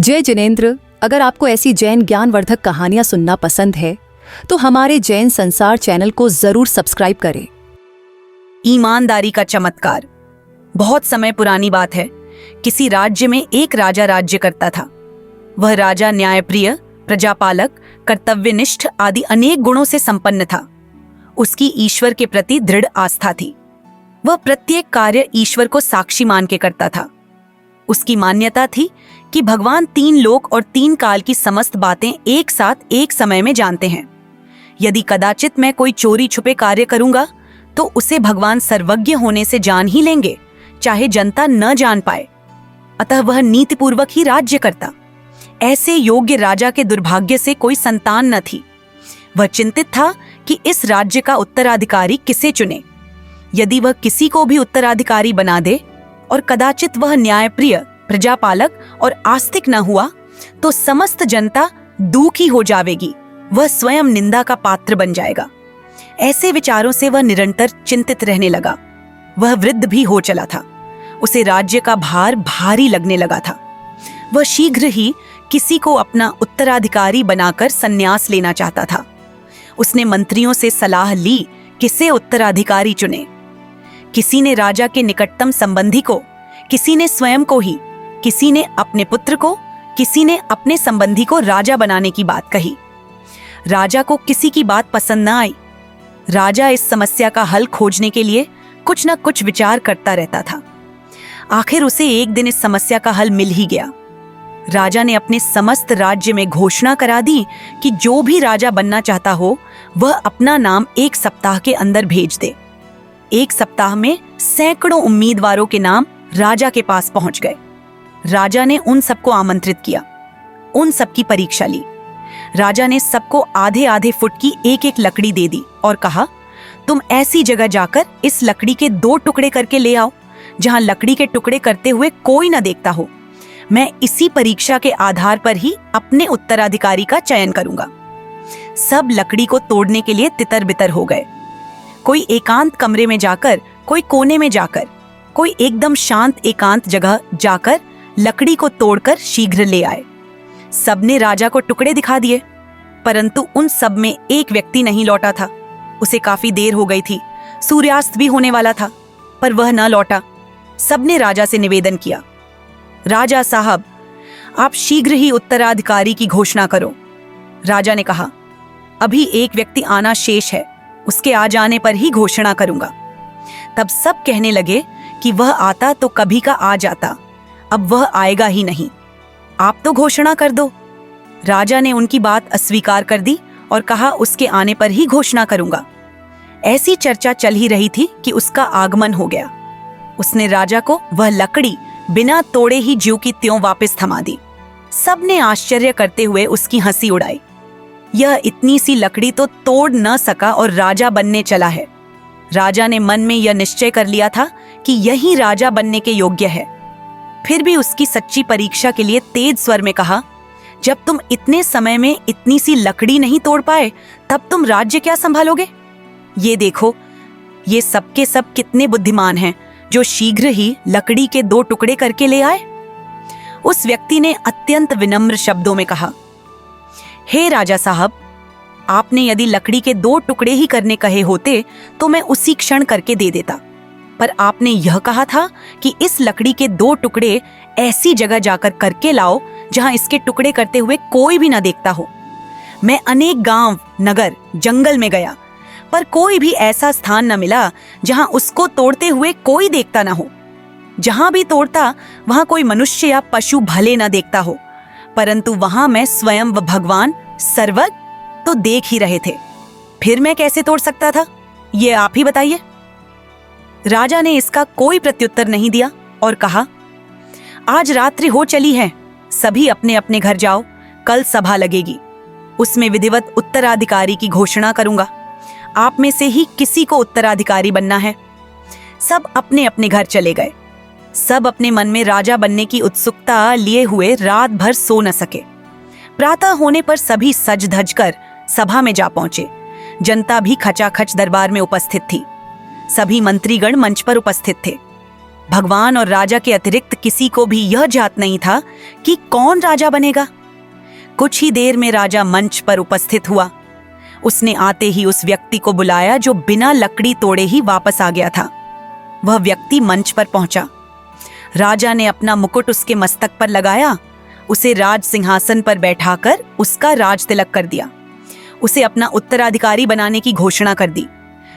जय जिनेंद्र। अगर आपको ऐसी जैन ज्ञानवर्धक कहानियां सुनना पसंद है तो हमारे जैन संसार चैनल को जरूर सब्सक्राइब करें। ईमानदारी का चमत्कार। बहुत समय पुरानी बात है। किसी राज्य में एक राजा राज्य करता था। वह राजा न्यायप्रिय, प्रजापालक, कर्तव्यनिष्ठ आदि अनेक गुणों से संपन्न था। उसकी ईश्वर के प्रति दृढ़ आस्था थी। वह प्रत्येक कार्य ईश्वर को साक्षी मान के करता था। उसकी मान्यता थी कि भगवान 3 लोक और 3 काल की समस्त बातें एक साथ एक समय में जानते हैं। यदि कदाचित मैं कोई चोरी छुपे कार्य करूंगा तो उसे भगवान सर्वज्ञ होने से जान ही लेंगे, चाहे जनता न जान पाए। अतः वह नीतिपूर्वक ही राज्य करता। ऐसे योग्य राजा के दुर्भाग्य से कोई संतान न थी। वह चिंतित था कि इस राज्य का उत्तराधिकारी किसे चुने। यदि वह किसी को भी उत्तराधिकारी बना दे और कदाचित वह न्यायप्रिय, प्रजापालक और आस्तिक न हुआ तो समस्त जनता दुखी हो जाएगी। वह स्वयं निंदा का पात्र बन जाएगा। ऐसे विचारों से वह निरंतर चिंतित रहने लगा। वह वृद्ध भी हो चला था। उसे राज्य का भार भारी लगने लगा था। वह शीघ्र ही किसी को अपना उत्तराधिकारी बनाकर संन्यास लेना चाहता था। उसने मंत्रियों से सलाह ली किसे उत्तराधिकारी चुने। किसी ने राजा के निकटतम संबंधी को, किसी ने स्वयं को ही, किसी ने अपने पुत्र को, किसी ने अपने संबंधी को राजा बनाने की बात कही। राजा को किसी की बात पसंद न आई। राजा इस समस्या का हल खोजने के लिए कुछ न कुछ विचार करता रहता था। आखिर उसे एक दिन इस समस्या का हल मिल ही गया। राजा ने अपने समस्त राज्य में घोषणा करा दी कि जो भी राजा बनना चाहता हो वह अपना नाम 1 सप्ताह के अंदर भेज दे। 1 सप्ताह में सैकड़ों उम्मीदवारों के नाम राजा के पास पहुंच गए। राजा ने उन सबको आमंत्रित किया, उन सबकी परीक्षा ली। राजा ने सबको आधे आधे फुट की एक लकड़ी दे दी और कहा, तुम ऐसी जगह जाकर इस लकड़ी के 2 टुकड़े करके ले आओ जहां लकड़ी के टुकड़े करते हुए कोई न देखता हो। मैं इसी परीक्षा के आधार पर ही अपने उत्तराधिकारी का चयन करूंगा। सब लकड़ी को तोड़ने के लिए तितर बितर हो गए। कोई एकांत कमरे में जाकर, कोई कोने में जाकर, कोई एकदम शांत एकांत जगह जाकर लकड़ी को तोड़कर शीघ्र ले आए। सबने राजा को टुकड़े दिखा दिए, परंतु उन सब में एक व्यक्ति नहीं लौटा था। उसे काफी देर हो गई थी, सूर्यास्त भी होने वाला था, पर वह न लौटा। सबने राजा से निवेदन किया, राजा साहब, आप शीघ्र ही उत्तराधिकारी की घोषणा करो। राजा ने कहा, अभी एक व्यक्ति आना शेष है, उसके आ जाने पर ही घोषणा करूंगा। तब सब कहने लगे कि वह आता तो कभी का आ जाता, अब वह आएगा ही नहीं, आप तो घोषणा कर दो। राजा ने उनकी बात अस्वीकार कर दी और कहा, उसके आने पर ही घोषणा करूंगा। ऐसी चर्चा चल ही रही थी कि उसका आगमन हो गया। उसने राजा को वह लकड़ी बिना तोड़े ही ज्यों की त्यों वापस थमा दी। सबने आश्चर्य करते हुए उसकी हंसी उड़ाई। यह इतनी सी लकड़ी तो तोड़ न सका और राजा बनने चला है। राजा ने मन में यह निश्चय कर लिया था कि यही राजा बनने के योग्य है। फिर भी उसकी सच्ची परीक्षा के लिए तेज स्वर में कहा, जब तुम इतने समय में इतनी सी लकड़ी नहीं तोड़ पाए तब तुम राज्य क्या संभालोगे? ये देखो, ये सबके सब कितने बुद्धिमान हैं जो शीघ्र ही लकड़ी के 2 टुकड़े करके ले आए। उस व्यक्ति ने अत्यंत विनम्र शब्दों में कहा, हे राजा साहब, आपने यदि लकड़ी के 2 टुकड़े ही करने कहे होते तो मैं उसी क्षण करके दे देता, पर आपने यह कहा था कि इस लकड़ी के 2 टुकड़े ऐसी जगह जाकर करके लाओ जहां इसके टुकड़े करते हुए कोई भी न देखता हो। मैं अनेक गांव, नगर, जंगल में गया, पर कोई भी ऐसा स्थान न मिला जहां उसको तोड़ते हुए कोई देखता न हो। जहां भी तोड़ता वहां कोई मनुष्य या पशु भले न देखता हो, परंतु वहां मैं स्वयं व भगवान सर्वज्ञ तो देख ही रहे थे। फिर मैं कैसे तोड़ सकता था, ये आप ही बताइए। राजा ने इसका कोई प्रत्युत्तर नहीं दिया और कहा, आज रात्रि हो चली है, सभी अपने अपने घर जाओ, कल सभा लगेगी, उसमें विधिवत उत्तराधिकारी की घोषणा करूंगा। आप में से ही किसी को उत्तराधिकारी बनना है। सब अपने अपने घर चले गए। सब अपने मन में राजा बनने की उत्सुकता लिए हुए रात भर सो न सके। प्रातः होने पर सभी सज धज कर सभा में जा पहुंचे। जनता भी खचाखच दरबार में उपस्थित थी। सभी मंत्रीगण मंच पर उपस्थित थे। भगवान और राजा के अतिरिक्त किसी को भी यह ज्ञात नहीं था कि कौन राजा बनेगा। कुछ ही देर में राजा मंच पर उपस्थित हुआ। उसने आते ही उस व्यक्ति को बुलाया जो बिना लकड़ी तोड़े ही वापस आ गया था। वह व्यक्ति मंच पर पहुंचा। राजा ने अपना मुकुट उसके मस्तक पर लगाया, उसे राज सिंहासन पर बैठाकर उसका राज तिलक कर दिया, उसे अपना उत्तराधिकारी बनाने की घोषणा कर दी।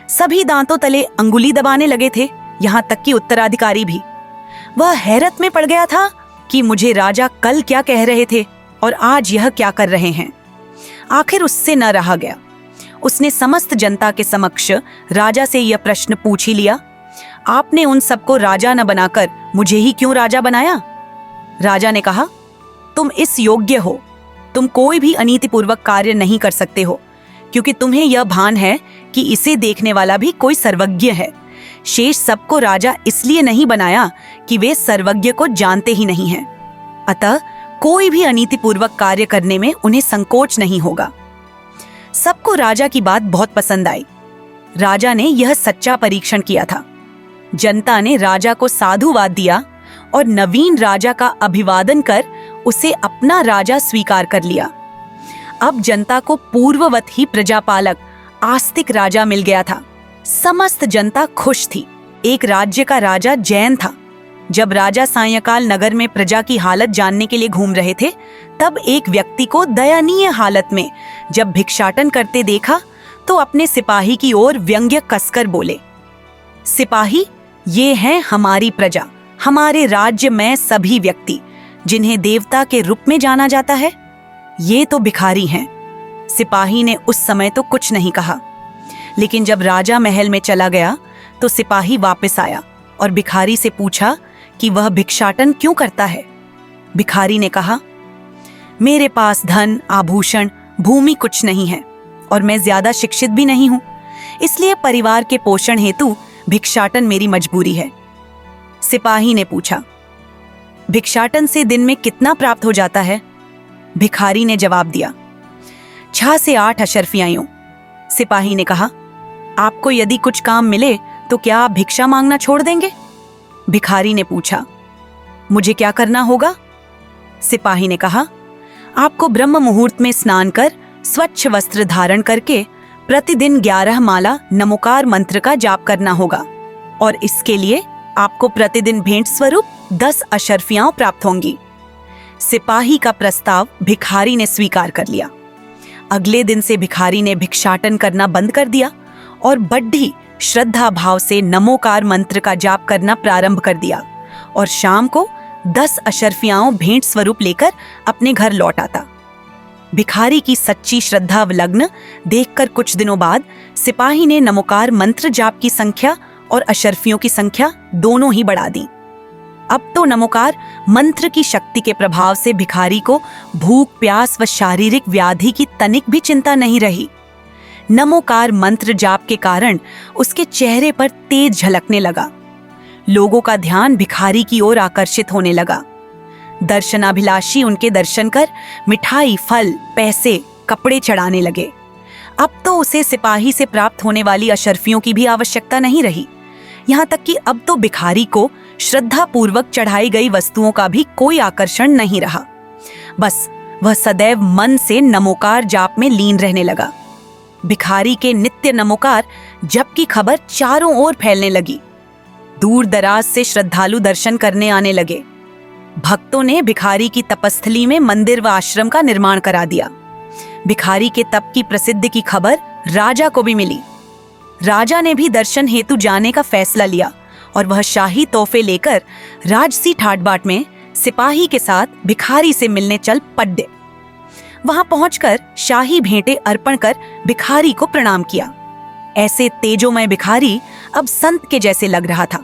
सभी दांतों तले अंगुली दबाने लगे थे, यहां तक कि उत्तराधिकारी भी। वह हैरत में पड़ गया था कि मुझे राजा कल क्या कह रहे थे और आज यह क्या कर रहे हैं। आखिर उससे न रहा गया। उसने समस्त जनता के समक्ष राजा से यह प्रश्न पूछ ही लिया, आपने उन सबको राजा न बनाकर मुझे ही क्यों राजा बनाया? राजा ने कहा, तुम इस योग्य हो, तुम कोई भी अनीतिपूर्वक कार्य नहीं कर सकते हो, क्योंकि तुम्हें यह भान है कि इसे देखने वाला भी कोई सर्वज्ञ है। शेष सबको राजा इसलिए नहीं बनाया कि वे सर्वज्ञ को जानते ही नहीं हैं। अतः कोई भी अनीतिपूर्वक कार्य करने में उन्हें संकोच नहीं होगा। सबको राजा की बात बहुत पसंद आई। राजा ने यह सच्चा परीक्षण किया था। जनता ने राजा को साधुवाद दिया और नवीन राजा का अभिवादन कर उसे अपना राजा स्वीकार कर लिया। अब जनता को पूर्ववत ही प्रजापालक, आस्तिक राजा मिल गया था। समस्त जनता खुश थी। एक राज्य का राजा जैन था। जब राजा सायंकाल नगर में प्रजा की हालत जानने के लिए घूम रहे थे, तब एक व्यक्ति को दयनीय हालत में जब भिक्षाटन करते देखा तो अपने सिपाही की ओर व्यंग्य कसकर बोले, सिपाही, ये हैं हमारी प्रजा, हमारे राज्य में सभी व्यक्ति जिन्हें देवता के रूप में जाना जाता है, ये तो भिखारी हैं। सिपाही ने उस समय तो कुछ नहीं कहा, लेकिन जब राजा महल में चला गया तो सिपाही वापस आया और भिखारी से पूछा कि वह भिक्षाटन क्यों करता है। भिखारी ने कहा, मेरे पास धन, आभूषण, भूमि कुछ नहीं है और मैं ज्यादा शिक्षित भी नहीं हूं, इसलिए परिवार के पोषण हेतु भिक्षाटन मेरी मजबूरी है। सिपाही ने पूछा, भिक्षाटन से दिन में कितना प्राप्त हो जाता है? भिखारी ने जवाब दिया, 6 से 8 अशर्फियां यूं। सिपाही ने कहा, आपको यदि कुछ काम मिले तो क्या आप भिक्षा मांगना छोड़ देंगे? भिखारी ने पूछा, मुझे क्या करना होगा? सिपाही ने कहा, आपको ब्रह्म मुहूर्त में स्नान कर स्वच्छ वस्त्र धारण करके प्रतिदिन 11 माला नमोकार मंत्र का जाप करना होगा और इसके लिए आपको प्रतिदिन भेंट स्वरूप 10 अशर्फियां प्राप्त होंगी। सिपाही का प्रस्ताव भिखारी ने स्वीकार कर लिया। अगले दिन से भिखारी ने भिक्षाटन करना बंद कर दिया और बड़ी श्रद्धा भाव से नमोकार मंत्र का जाप करना प्रारंभ कर दिया और शाम को 10 अशर्फियां भेंट स्वरूप लेकर अपने घर लौट आता। भिखारी की सच्ची श्रद्धा लग्न देखकर कुछ दिनों बाद सिपाही ने नमोकार मंत्र जाप की संख्या और अशर्फियों की संख्या दोनों ही बढ़ा दी। अब तो नमोकार मंत्र की शक्ति के प्रभाव से भिखारी को भूख, प्यास व शारीरिक व्याधि की तनिक भी चिंता नहीं रही। नमोकार मंत्र जाप के कारण उसके चेहरे पर तेज झलकने लगा। लोगों का ध्यान भिखारी की ओर आकर्षित होने लगा। दर्शनाभिलाषी उनके दर्शन कर मिठाई, फल, पैसे, कपड़े चढ़ाने लगे। अब तो उसे सिपाही से प्राप्त होने वाली अशर्फियों की भी आवश्यकता नहीं रही। यहाँ तक कि अब तो भिखारी को श्रद्धा पूर्वक चढ़ाई गई वस्तुओं का भी कोई आकर्षण नहीं रहा। बस वह सदैव मन से नमोकार जाप में लीन रहने लगा। भिखारी के नित्य नमोकार जप की खबर चारों ओर फैलने लगी। दूर दराज से श्रद्धालु दर्शन करने आने लगे। भक्तों ने भिखारी की तपस्थली में मंदिर व आश्रम का निर्माण करा दिया। भिखारी के तप की प्रसिद्धि की खबर राजा को भी मिली। राजा ने भी दर्शन हेतु जाने का फैसला लिया और वह शाही तोहफे लेकर राजसी ठाट बाट में सिपाही के साथ भिखारी से मिलने चल पड़े। वहां पहुंचकर शाही भेंटें अर्पण कर भिखारी को प्रणाम किया। ऐसे तेजोमय भिखारी अब संत के जैसे लग रहा था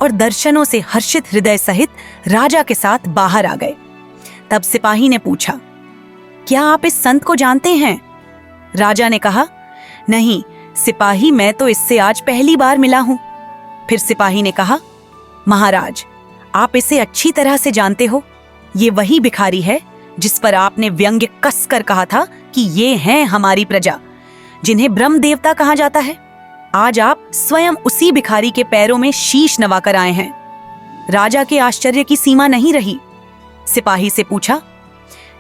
और दर्शनों से हर्षित हृदय सहित राजा के साथ बाहर आ गए। तब सिपाही ने पूछा, क्या आप इस संत को जानते हैं? राजा ने कहा, नहीं सिपाही, मैं तो इससे आज पहली बार मिला हूं। फिर सिपाही ने कहा, महाराज, आप इसे अच्छी तरह से जानते हो। ये वही भिखारी है जिस पर आपने व्यंग्य कसकर कहा था कि ये हैं हमारी प्रजा, जिन्हें ब्रह्म देवता कहा जाता है। आज आप स्वयं उसी भिखारी के पैरों में शीश नवाकर आए हैं। राजा के आश्चर्य की सीमा नहीं रही। सिपाही से पूछा,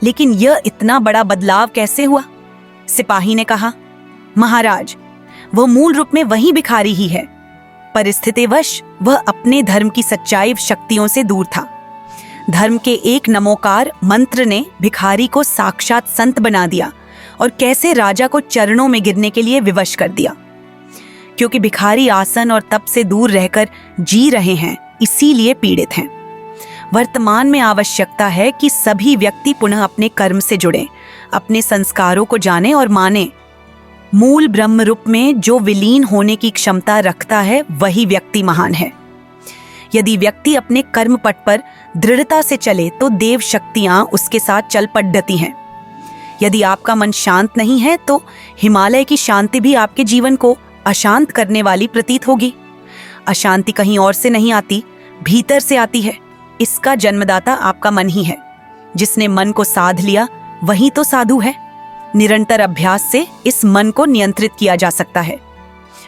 लेकिन यह इतना बड़ा बदलाव कैसे हुआ? सिपाही ने कहा, महाराज, वह मूल रूप में वही भिखारी ही है। परिस्थितिवश वह अपने धर्म की सच्चाई शक्तियों से दूर था। धर्म के एक नमोकार मंत्र ने भिखारी को साक्षात संत बना दिया और कैसे राजा को चरणों में गिरने के लिए विवश कर दिया। क्योंकि भिखारी आसन और तप से दूर रहकर जी रहे हैं, इसीलिए पीड़ित हैं। वर्तमान में आवश्यकता है कि सभी व्यक्ति पुनः अपने कर्म से जुड़ें, अपने संस्कारों को जानें और मानें। मूल ब्रह्म रूप में जो विलीन होने की क्षमता रखता है, वही व्यक्ति महान है। यदि व्यक्ति अपने कर्म पथ पर दृढ़ता से चले तो देव शक्तियां उसके साथ चल पड़ती हैं। यदि आपका मन शांत नहीं है तो हिमालय की शांति भी आपके जीवन को अशांत करने वाली प्रतीत होगी। अशांति कहीं और से नहीं आती, भीतर से आती है। इसका जन्मदाता आपका मन ही है। जिसने मन को साध लिया वही तो साधु है। निरंतर अभ्यास से इस मन को नियंत्रित किया जा सकता है।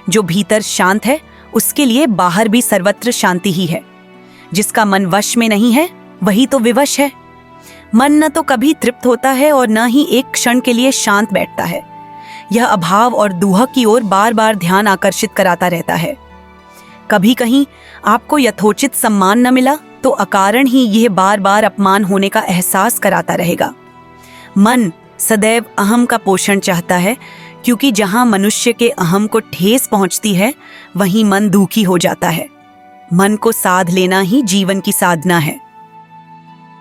जो भीतर शांत है उसके लिए बाहर भी सर्वत्र शांति ही है। जिसका मन वश में नहीं है वही तो विवश है। मन न तो कभी तृप्त होता है और न ही एक क्षण के लिए शांत बैठता है। यह अभाव और दुह की ओर बार बार ध्यान आकर्षित कराता रहता है। कभी कहीं आपको यथोचित सम्मान न मिला तो अकारण ही यह बार बार अपमान होने का एहसास कराता रहेगा। मन सदैव अहम का पोषण चाहता है, क्योंकि जहां मनुष्य के अहम को ठेस पहुंचती है वहीं मन दुखी हो जाता है। मन को साध लेना ही जीवन की साधना है।